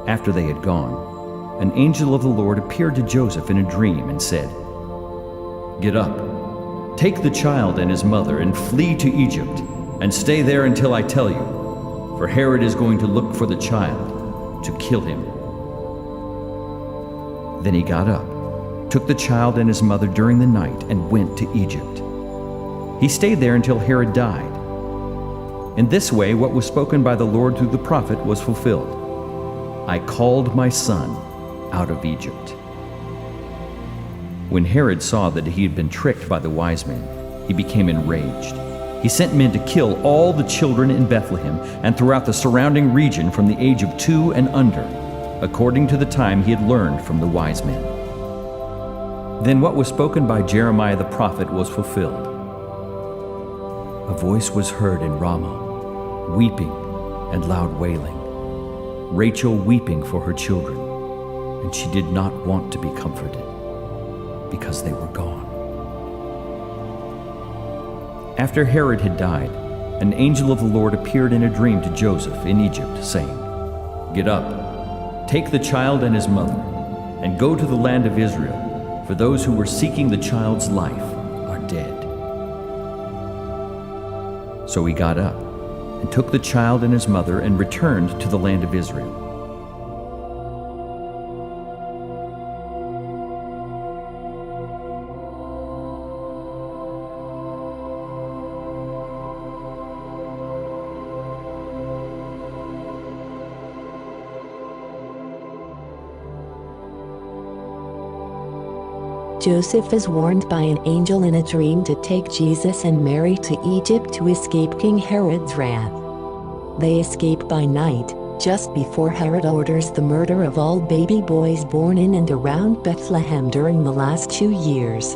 After they had gone, an angel of the Lord appeared to Joseph in a dream and said, "Get up, take the child and his mother and flee to Egypt, and stay there until I tell you, for Herod is going to look for the child to kill him." Then he got up, took the child and his mother during the night, and went to Egypt. He stayed there until Herod died. In this way, what was spoken by the Lord through the prophet was fulfilled: "I called my son out of Egypt." When Herod saw that he had been tricked by the wise men, he became enraged. He sent men to kill all the children in Bethlehem and throughout the surrounding region from the age of 2 and under, according to the time he had learned from the wise men. Then what was spoken by Jeremiah the prophet was fulfilled. A voice was heard in Ramah, weeping and loud wailing, Rachel weeping for her children, and she did not want to be comforted, because they were gone. After Herod had died, an angel of the Lord appeared in a dream to Joseph in Egypt, saying, "Get up, take the child and his mother, and go to the land of Israel, for those who were seeking the child's life are dead." So he got up and took the child and his mother and returned to the land of Israel. Joseph is warned by an angel in a dream to take Jesus and Mary to Egypt to escape King Herod's wrath. They escape by night, just before Herod orders the murder of all baby boys born in and around Bethlehem during the last 2 years.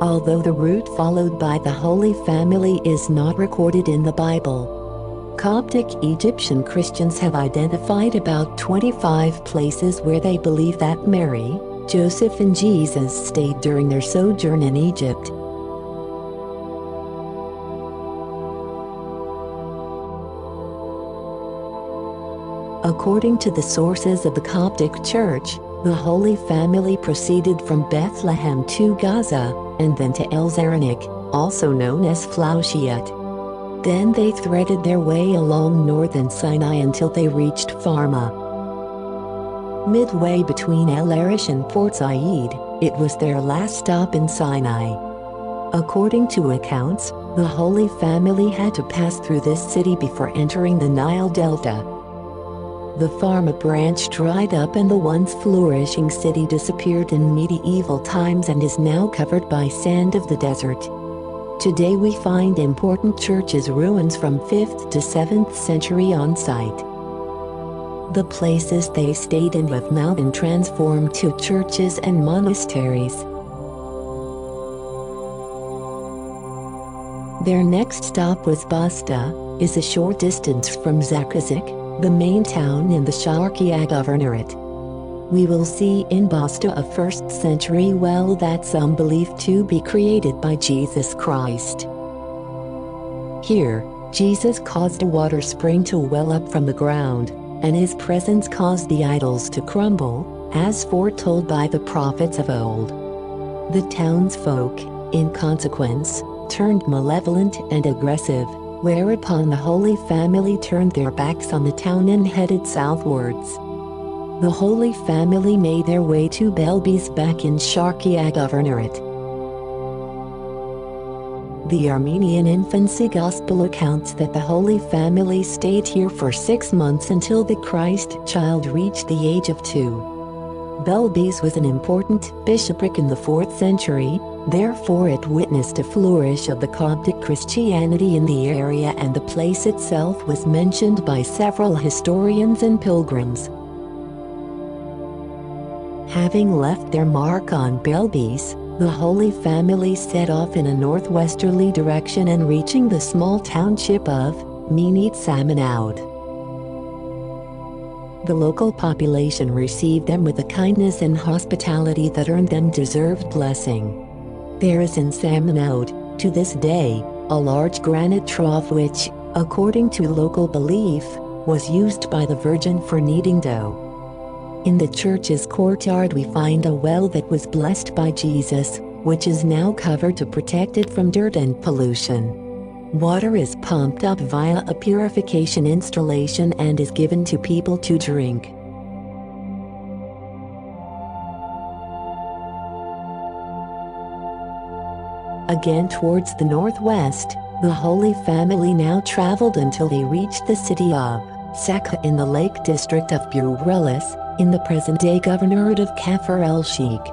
Although the route followed by the Holy Family is not recorded in the Bible, Coptic Egyptian Christians have identified about 25 places where they believe that Mary, Joseph and Jesus stayed during their sojourn in Egypt. According to the sources of the Coptic Church, the Holy Family proceeded from Bethlehem to Gaza, and then to El Zaranik, also known as Flaushiat. Then they threaded their way along northern Sinai until they reached Pharma. Midway between El Arish and Port Said, it was their last stop in Sinai. According to accounts, the Holy Family had to pass through this city before entering the Nile Delta. The Pharma branch dried up and the once flourishing city disappeared in medieval times and is now covered by sand of the desert. Today we find important churches' ruins from 5th to 7th century on site. The places they stayed in have now been transformed to churches and monasteries. Their next stop was Basta, is a short distance from Zakazak, the main town in the Sharqiya Governorate. We will see in Basta a 1st century well that some believe to be created by Jesus Christ. Here, Jesus caused a water spring to well up from the ground, and his presence caused the idols to crumble, as foretold by the prophets of old. The townsfolk, in consequence, turned malevolent and aggressive, whereupon the Holy Family turned their backs on the town and headed southwards. The Holy Family made their way to Belbis back in Sharqiya Governorate. The Armenian Infancy Gospel accounts that the Holy Family stayed here for 6 months until the Christ child reached the age of 2. Belbis was an important bishopric in the 4th century, therefore it witnessed a flourish of the Coptic Christianity in the area, and the place itself was mentioned by several historians and pilgrims. Having left their mark on Belbis, the Holy Family set off in a northwesterly direction and reaching the small township of Minit Samanaud. The local population received them with a kindness and hospitality that earned them deserved blessing. There is in Samanaud, To this day, a large granite trough which, according to local belief, was used by the Virgin for kneading dough. In the church's courtyard we find a well that was blessed by Jesus, which is now covered to protect it from dirt and pollution. Water is pumped up via a purification installation and is given to people to drink. Again towards the northwest, the Holy Family now traveled until they reached the city of Sakha in the Lake District of Burelis, in the present-day governorate of Kafr el-Sheikh.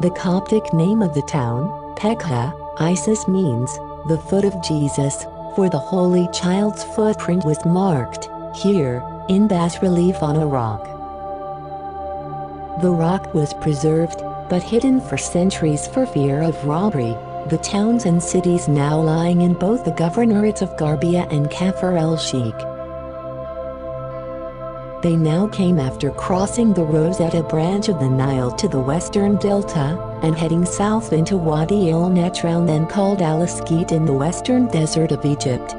The Coptic name of the town, Pekha, Isis means, the foot of Jesus, for the Holy Child's footprint was marked, here, in bas-relief on a rock. The rock was preserved, but hidden for centuries for fear of robbery. The towns and cities now lying in both the governorates of Garbia and Kafr el-Sheikh. They now came after crossing the Rosetta branch of the Nile to the western delta, and heading south into Wadi el-Natron, then called Al-Asqit in the western desert of Egypt.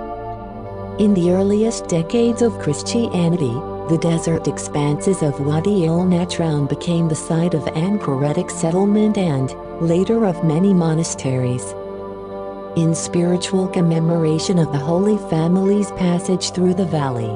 In the earliest decades of Christianity, the desert expanses of Wadi el-Natron became the site of Anchoretic settlement and, later, of many monasteries. In spiritual commemoration of the Holy Family's passage through the valley.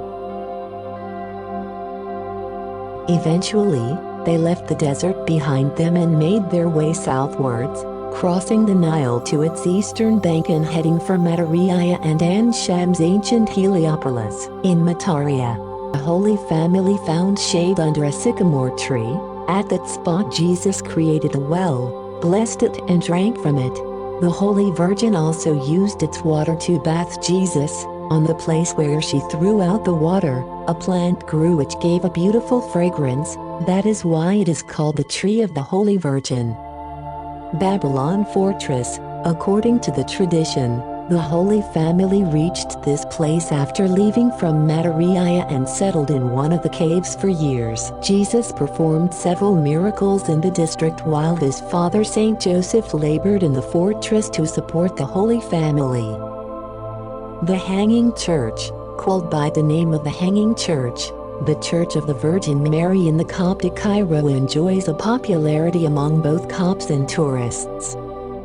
Eventually, they left the desert behind them and made their way southwards, crossing the Nile to its eastern bank and heading for Matariya and Ansham's ancient Heliopolis. In Mataria, the Holy Family found shade under a sycamore tree. At that spot Jesus created a well, blessed it and drank from it. The Holy Virgin also used its water to bath Jesus. On the place where she threw out the water, a plant grew which gave a beautiful fragrance. That is why it is called the Tree of the Holy Virgin. Babylon Fortress. According to the tradition, the Holy Family reached this place after leaving from Matariya and settled in one of the caves for years. Jesus performed several miracles in the district while his father Saint Joseph labored in the fortress to support the Holy Family. The Hanging Church, called by the name of the Hanging Church, the Church of the Virgin Mary in the Coptic Cairo, enjoys a popularity among both Copts and tourists.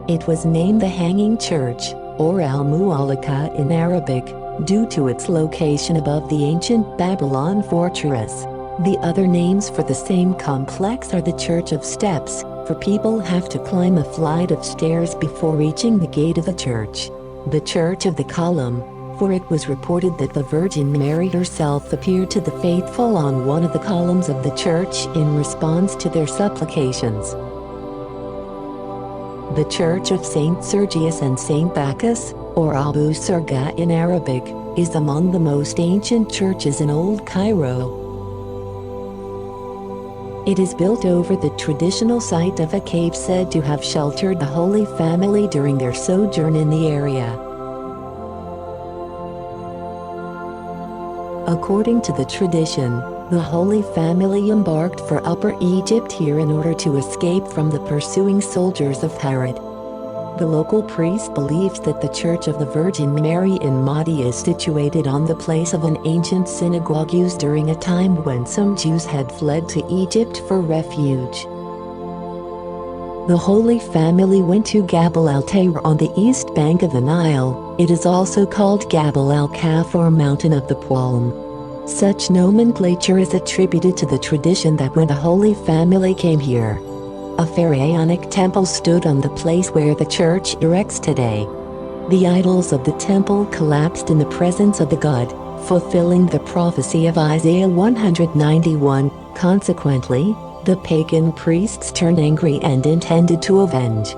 It was named the Hanging Church, or Al-Mu'allaka in Arabic, due to its location above the ancient Babylon fortress. The other names for the same complex are the Church of Steps, for people have to climb a flight of stairs before reaching the gate of the church. The Church of the Column, for it was reported that the Virgin Mary herself appeared to the faithful on one of the columns of the church in response to their supplications. The Church of Saint Sergius and Saint Bacchus, or Abu Surga in Arabic, is among the most ancient churches in Old Cairo. It is built over the traditional site of a cave said to have sheltered the Holy Family during their sojourn in the area. According to the tradition, the Holy Family embarked for Upper Egypt here in order to escape from the pursuing soldiers of Herod. The local priest believes that the Church of the Virgin Mary in Mahdi is situated on the place of an ancient synagogue used during a time when some Jews had fled to Egypt for refuge. The Holy Family went to Gabal al-Tayr on the east bank of the Nile. It is also called Gabal al-Kaf or Mountain of the Palm. Such nomenclature is attributed to the tradition that when the Holy Family came here, a pharaonic temple stood on the place where the church erects today. The idols of the temple collapsed in the presence of the god, fulfilling the prophecy of Isaiah 191. Consequently, the pagan priests turned angry and intended to avenge.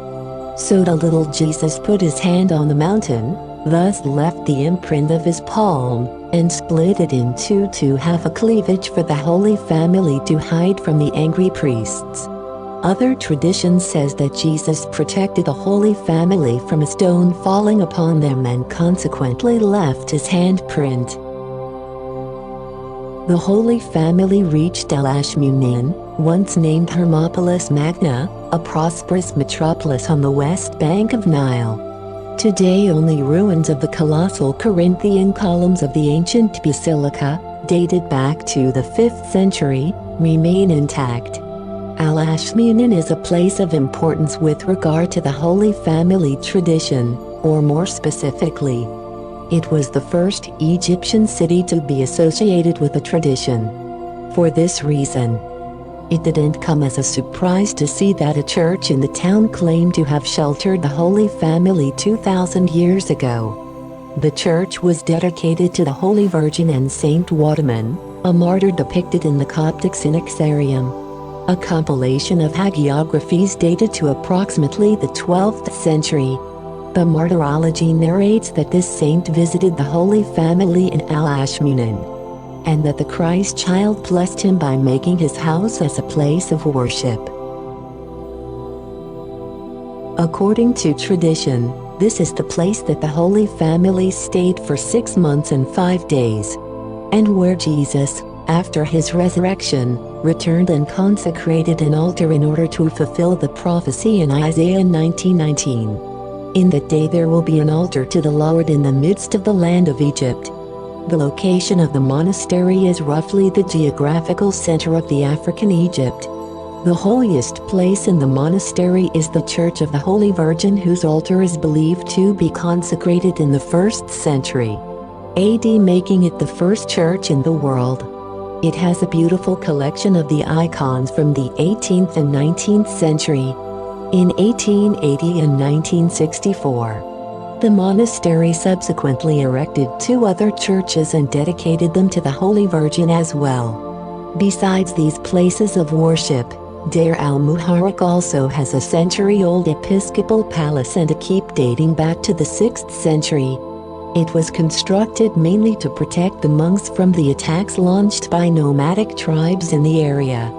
So the little Jesus put his hand on the mountain, thus left the imprint of his palm, and split it in two to have a cleavage for the Holy Family to hide from the angry priests. Other tradition says that Jesus protected the Holy Family from a stone falling upon them and consequently left his handprint. The Holy Family reached El-Ashmunin, once named Hermopolis Magna, a prosperous metropolis on the west bank of Nile. Today only ruins of the colossal Corinthian columns of the ancient basilica, dated back to the 5th century, remain intact. Al-Ashmunin is a place of importance with regard to the Holy Family tradition, or more specifically, it was the first Egyptian city to be associated with the tradition. For this reason, it didn't come as a surprise to see that a church in the town claimed to have sheltered the Holy Family 2,000 years ago. The church was dedicated to the Holy Virgin and Saint Waterman, a martyr depicted in the Coptic Synaxarium, a compilation of hagiographies dated to approximately the 12th century. The martyrology narrates that this saint visited the Holy Family in Al-Ashmunin, and that the Christ child blessed him by making his house as a place of worship. According to tradition, this is the place that the Holy Family stayed for 6 months and 5 days, and where Jesus, after his resurrection, returned and consecrated an altar in order to fulfill the prophecy in Isaiah 19:19. In that day there will be an altar to the Lord in the midst of the land of Egypt. The location of the monastery is roughly the geographical center of the African Egypt. The holiest place in the monastery is the Church of the Holy Virgin, whose altar is believed to be consecrated in the 1st century AD, making it the first church in the world. It has a beautiful collection of the icons from the 18th and 19th century. In 1880 and 1964, the monastery subsequently erected 2 other churches and dedicated them to the Holy Virgin as well. Besides these places of worship, Deir al-Muharraq also has a century-old episcopal palace and a keep dating back to the 6th century. It was constructed mainly to protect the monks from the attacks launched by nomadic tribes in the area.